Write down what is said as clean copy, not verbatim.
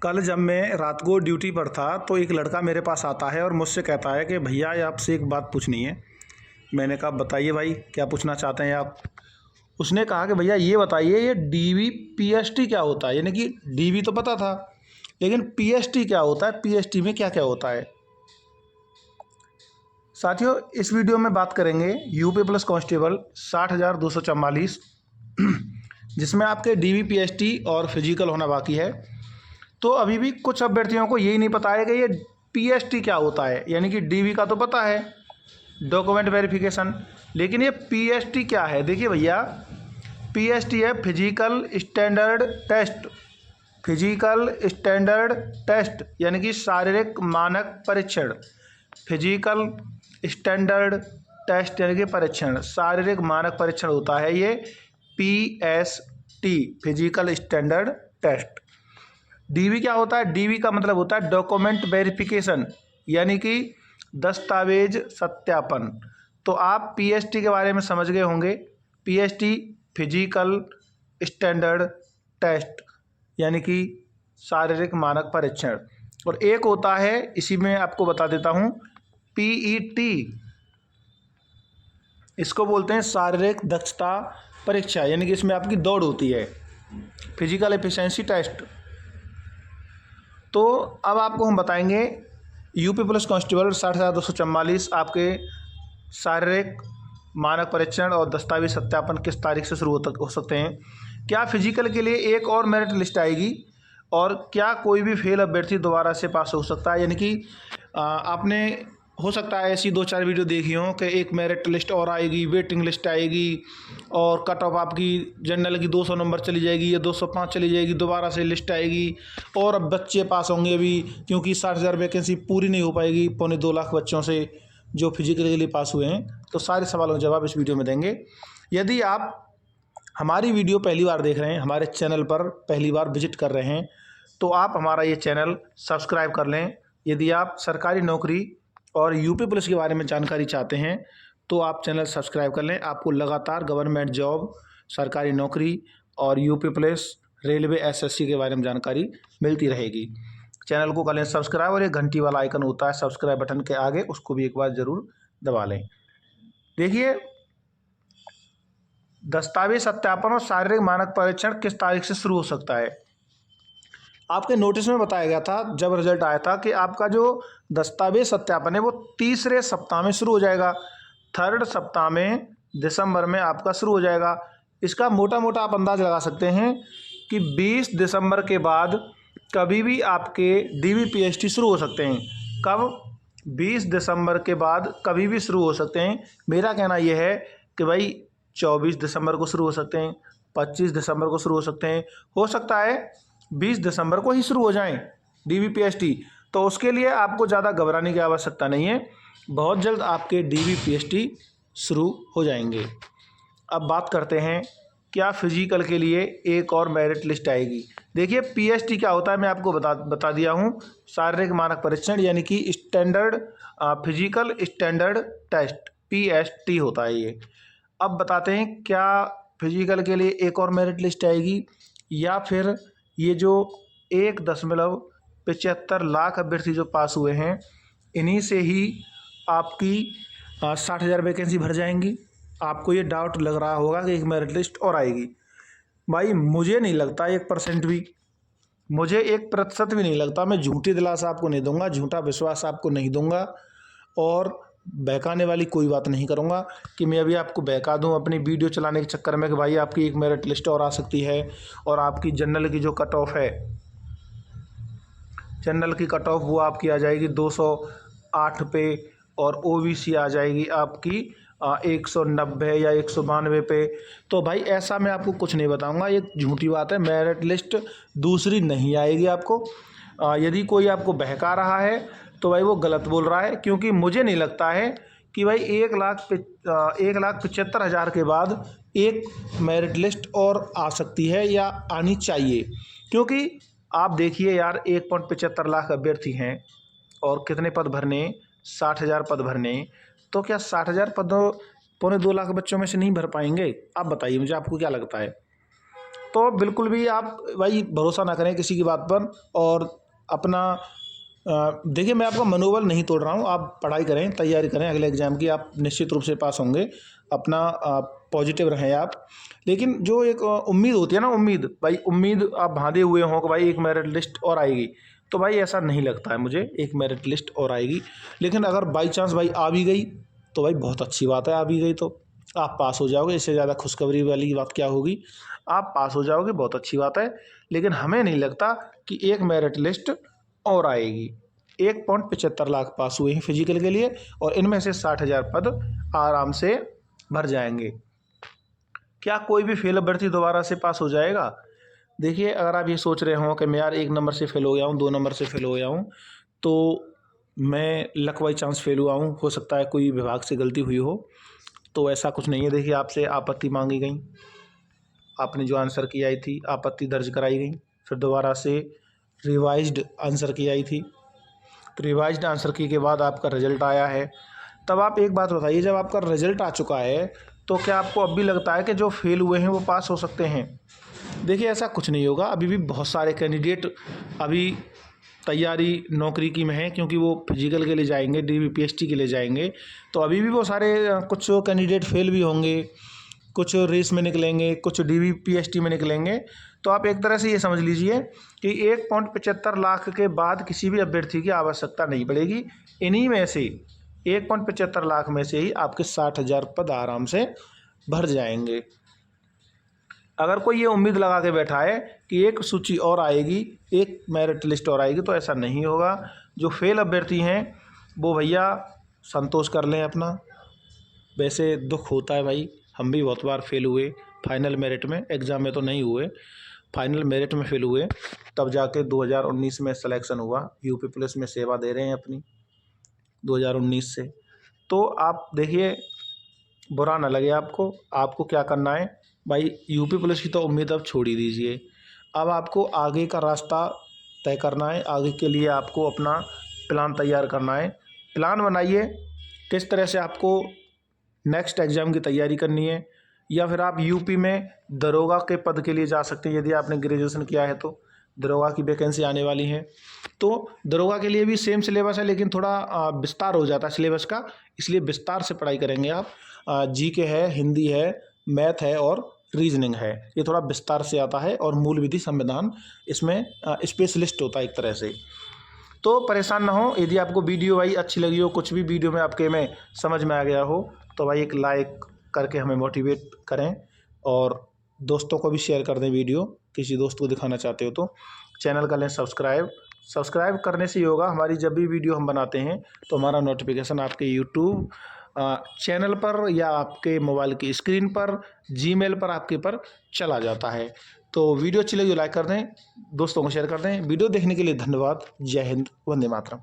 कल जब मैं रात को ड्यूटी पर था तो एक लड़का मेरे पास आता है और मुझसे कहता है कि भैया आपसे एक बात पूछनी है। मैंने कहा बताइए भाई क्या पूछना चाहते हैं आप। उसने कहा कि भैया ये बताइए ये डीवी पीएसटी क्या होता है। यानी कि डीवी तो पता था लेकिन पीएसटी क्या होता है, पीएसटी में क्या क्या होता है। साथियों इस वीडियो में बात करेंगे यूपी प्लस कांस्टेबल 60,244 जिसमें आपके डीवी पीएसटी और फिजिकल होना बाकी है। तो अभी भी कुछ अभ्यर्थियों को यही नहीं पता है कि ये पीएसटी क्या होता है। यानी कि डीवी का तो पता है डॉक्यूमेंट वेरिफिकेशन, लेकिन ये पीएसटी क्या है। देखिए भैया पीएसटी है physical standard test. Physical standard test यानी कि शारीरिक मानक परीक्षण। फिजिकल स्टैंडर्ड टेस्ट यानी कि परीक्षण, शारीरिक मानक परीक्षण होता है ये PST, physical standard test. DV क्या होता है? डीवी का मतलब होता है डॉक्यूमेंट वेरिफिकेशन यानी कि दस्तावेज सत्यापन। तो आप पीएसटी के बारे में समझ गए होंगे। पीएसटी फिजिकल स्टैंडर्ड टेस्ट यानी कि शारीरिक मानक परीक्षण। और एक होता है, इसी में आपको बता देता हूं, पीईटी। इसको बोलते हैं शारीरिक दक्षता परीक्षा, यानी कि इसमें आपकी दौड़ होती है, फिजिकल एफिशिएंसी टेस्ट। तो अब आपको हम बताएंगे यूपी पुलिस कांस्टेबल 60,244 आपके शारीरिक मानक परीक्षण और दस्तावेज सत्यापन किस तारीख से शुरू हो सकते हैं। क्या फिजिकल के लिए एक और मेरिट लिस्ट आएगी और क्या कोई भी फेल अभ्यर्थी दोबारा से पास हो सकता है। यानी कि आपने हो सकता है ऐसी 2-4 वीडियो देखी हो कि एक मेरिट लिस्ट और आएगी, वेटिंग लिस्ट आएगी और कट ऑफ आपकी जनरल की 200 नंबर चली जाएगी या 205 चली जाएगी, दोबारा से लिस्ट आएगी और अब बच्चे पास होंगे अभी, क्योंकि 60,000 वैकेंसी पूरी नहीं हो पाएगी 2.25 लाख बच्चों से जो फिजिकल के लिए पास हुए हैं। तो सारे सवालों के जवाब इस वीडियो में देंगे। यदि आप हमारी वीडियो पहली बार देख रहे हैं, हमारे चैनल पर पहली बार विजिट कर रहे हैं, तो आप हमारा ये चैनल सब्सक्राइब कर लें। यदि आप सरकारी नौकरी और यूपी पुलिस के बारे में जानकारी चाहते हैं तो आप चैनल सब्सक्राइब कर लें। आपको लगातार गवर्नमेंट जॉब, सरकारी नौकरी और यूपी पुलिस, रेलवे, एसएससी के बारे में जानकारी मिलती रहेगी। चैनल को कर लें सब्सक्राइब और एक घंटी वाला आइकन होता है सब्सक्राइब बटन के आगे, उसको भी एक बार ज़रूर दबा लें। देखिए दस्तावेज सत्यापन और शारीरिक मानक परीक्षण किस तारीख से शुरू हो सकता है। आपके नोटिस में बताया गया था जब रिजल्ट आया था कि आपका जो दस्तावेज सत्यापन है वो तीसरे सप्ताह में शुरू हो जाएगा। 3rd सप्ताह में दिसंबर में आपका शुरू हो जाएगा। इसका मोटा मोटा आप अंदाज लगा सकते हैं कि 20 दिसंबर के बाद कभी भी आपके डीवी पीएसटी शुरू हो सकते हैं। कब? 20 दिसंबर के बाद कभी भी शुरू हो सकते हैं। मेरा कहना यह है कि भाई 24 दिसंबर को शुरू हो सकते हैं, 25 दिसंबर को शुरू हो सकते हैं, हो सकता है 20 दिसंबर को ही शुरू हो जाएं डीवी पीएसटी। तो उसके लिए आपको ज़्यादा घबराने की आवश्यकता नहीं है, बहुत जल्द आपके डीवी पीएसटी शुरू हो जाएंगे। अब बात करते हैं क्या फिजिकल के लिए एक और मेरिट लिस्ट आएगी। देखिए पीएसटी क्या होता है मैं आपको बता दिया हूँ, शारीरिक मानक परीक्षण यानी कि standard physical standard test, PST होता है ये। अब बताते हैं क्या फिजिकल के लिए एक और मेरिट लिस्ट आएगी या फिर ये जो 1.75 लाख अभ्यर्थी जो पास हुए हैं इन्हीं से ही आपकी 60,000 वैकेंसी भर जाएंगी। आपको ये डाउट लग रहा होगा कि एक मेरिट लिस्ट और आएगी। भाई मुझे नहीं लगता 1% भी, मुझे 1% भी नहीं लगता। मैं झूठी दिलासा आपको नहीं दूंगा, झूठा विश्वास आपको नहीं दूंगा और बहकाने वाली कोई बात नहीं करूंगा कि मैं अभी आपको बहका दूं अपनी वीडियो चलाने के चक्कर में कि भाई आपकी एक मेरिट लिस्ट और आ सकती है और आपकी जनरल की जो कट ऑफ है, जनरल की कट ऑफ वो आपकी आ जाएगी 208 पे और ओबीसी आ जाएगी आपकी 190 या 192 पे। तो भाई ऐसा मैं आपको कुछ नहीं बताऊंगा, ये झूठी बात है। मेरिट लिस्ट दूसरी नहीं आएगी आपको। यदि कोई आपको बहका रहा है तो भाई वो गलत बोल रहा है, क्योंकि मुझे नहीं लगता है कि भाई 1,75,000 के बाद एक मेरिट लिस्ट और आ सकती है या आनी चाहिए। क्योंकि आप देखिए यार 1.75 लाख अभ्यर्थी हैं और कितने पद भरने, 60,000 पद भरने। तो क्या 60,000 पदों 2.25 लाख बच्चों में से नहीं भर पाएंगे? आप बताइए मुझे, आपको क्या लगता है। तो बिल्कुल भी आप भाई भरोसा ना करें किसी की बात पर। और अपना देखिए, मैं आपका मनोबल नहीं तोड़ रहा हूँ, आप पढ़ाई करें, तैयारी करें अगले एग्ज़ाम की, आप निश्चित रूप से पास होंगे। अपना पॉजिटिव रहें आप। लेकिन जो एक उम्मीद होती है ना, उम्मीद भाई, उम्मीद आप बांधे हुए हों कि भाई एक मेरिट लिस्ट और आएगी, तो भाई ऐसा नहीं लगता है मुझे, एक मेरिट लिस्ट और आएगी। लेकिन अगर बाई चांस भाई आ भी गई तो भाई बहुत अच्छी बात है, आ भी गई तो आप पास हो जाओगे। इससे ज़्यादा खुशखबरी वाली बात क्या होगी, आप पास हो जाओगे, बहुत अच्छी बात है। लेकिन हमें नहीं लगता कि एक मेरिट लिस्ट और आएगी। 1.75 लाख पास हुए हैं फिजिकल के लिए, और इनमें से 60,000 पद आराम से भर जाएंगे। क्या कोई भी फेल अभ्यर्थी दोबारा से पास हो जाएगा? देखिए, अगर आप ये सोच रहे हो कि मैं यार 1 नंबर से फेल हो गया हूँ, 2 नंबर से फेल हो गया हूँ, तो मैं लक बाई चांस फेल हुआ हूँ, हो सकता है कोई विभाग से गलती हुई हो, तो ऐसा कुछ नहीं है। देखिए, आपसे आपत्ति मांगी गई, आपने जो आंसर की आई थी आपत्ति दर्ज कराई गई, फिर दोबारा से रिवाइज्ड आंसर की आई थी, तो रिवाइज्ड आंसर की के बाद आपका रिजल्ट आया है। तब आप एक बात बताइए, जब आपका रिजल्ट आ चुका है तो क्या आपको अब भी लगता है कि जो फेल हुए हैं वो पास हो सकते हैं? देखिए, ऐसा कुछ नहीं होगा। अभी भी बहुत सारे कैंडिडेट अभी तैयारी नौकरी की में है, क्योंकि वो फिजिकल के लिए जाएंगे, DBPST के लिए जाएंगे, तो अभी भी वो सारे कुछ कैंडिडेट फेल भी होंगे, कुछ रेस में निकलेंगे, कुछ DBPST में निकलेंगे। तो आप एक तरह से ये समझ लीजिए कि 1.75 लाख के बाद किसी भी अभ्यर्थी की आवश्यकता नहीं पड़ेगी। इन्हीं में से 1.75 लाख में से ही आपके 60,000 पद आराम से भर जाएंगे। अगर कोई ये उम्मीद लगा के बैठा है कि एक सूची और आएगी, एक मेरिट लिस्ट और आएगी, तो ऐसा नहीं होगा। जो फेल अभ्यर्थी हैं वो भैया संतोष कर लें अपना। वैसे दुख होता है भाई, हम भी बहुत बार फेल हुए फाइनल मेरिट में, एग्ज़ाम में तो नहीं हुए, फाइनल मेरिट में फेल हुए। तब जाके 2019 में सिलेक्शन हुआ, यूपी पुलिस में सेवा दे रहे हैं अपनी 2019 से। तो आप देखिए, बुरा ना लगे आपको। आपको क्या करना है भाई, यूपी पुलिस की तो उम्मीद अब छोड़ ही दीजिए। अब आपको आगे का रास्ता तय करना है, आगे के लिए आपको अपना प्लान तैयार करना है। प्लान बनाइए किस तरह से आपको नेक्स्ट एग्ज़ाम की तैयारी करनी है, या फिर आप यूपी में दरोगा के पद के लिए जा सकते हैं। यदि आपने ग्रेजुएशन किया है तो दरोगा की वैकेंसी आने वाली है, तो दरोगा के लिए भी सेम सिलेबस है, लेकिन थोड़ा विस्तार हो जाता है सिलेबस का, इसलिए विस्तार से पढ़ाई करेंगे आप। GK है, हिंदी है, मैथ है और रीजनिंग है, ये थोड़ा विस्तार से आता है। और मूल विधि संविधान इसमें स्पेशलिस्ट होता है एक तरह से। तो परेशान ना हो। यदि आपको वीडियो भाई अच्छी लगी हो, कुछ भी वीडियो में आपके में समझ में आ गया हो, तो भाई एक लाइक करके हमें मोटिवेट करें, और दोस्तों को भी शेयर कर दें वीडियो, किसी दोस्त को दिखाना चाहते हो तो। चैनल कर लें सब्सक्राइब करने से ही होगा, हमारी जब भी वीडियो हम बनाते हैं तो हमारा नोटिफिकेशन आपके यूट्यूब चैनल पर या आपके मोबाइल की स्क्रीन पर, जीमेल पर आपके पर चला जाता है। तो वीडियो अच्छी लगी तो लाइक कर दें, दोस्तों को शेयर कर दें। वीडियो देखने के लिए धन्यवाद। जय हिंद, वंदे मातरम।